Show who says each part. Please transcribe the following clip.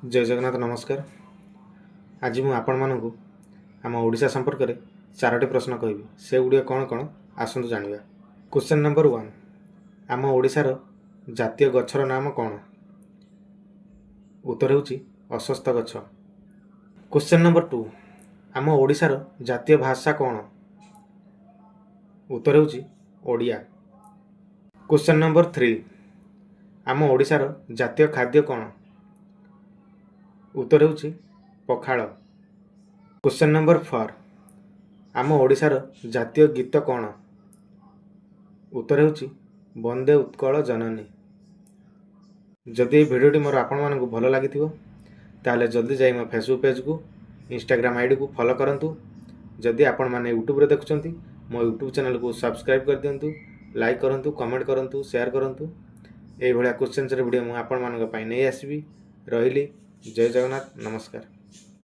Speaker 1: जय जगन्नाथ नमस्कार। आज मु आपण मानकु आम ओडिशा संपर्क में 4टी प्रश्न कहबी से गुड़िया कौन कौन आसतु जानिबा। क्वेश्चन नंबर 1 आम ओडिशार जातीय गछर नाम कौन? उत्तर होची अश्वत्थ गछ। क्वेश्चन नंबर 2 आम ओडिशार जातीय भाषा कौन? उत्तर होची ओडिया। क्वेश्चन नंबर 3 आम ओडिशार जातीय खाद्य कौन? उत्तर होची पखाल। क्वेश्चन नंबर 4 आम ओडिशार जातीय गीत कौन? उत्तर होची वंदे उत्कल जननी। जदि ये भिडियोटी मोर आपण मानकु भल लागिथिबो ताले जल्दी जाई मो फेसबुक पेज को इंस्टाग्राम आईडी को फॉलो करंतु। जदि आपण माने यूट्यूब रे देखुचंती मो यूट्यूब चैनल को सब्सक्राइब कर दियंतु, लाइक करंतु, कमेंट करंतु, शेयर करंतु। एई भलिया क्वेश्चन रे वीडियो मु आपण मानक पई नै आसीबी। रहिली जय जगन्नाथ नमस्कार।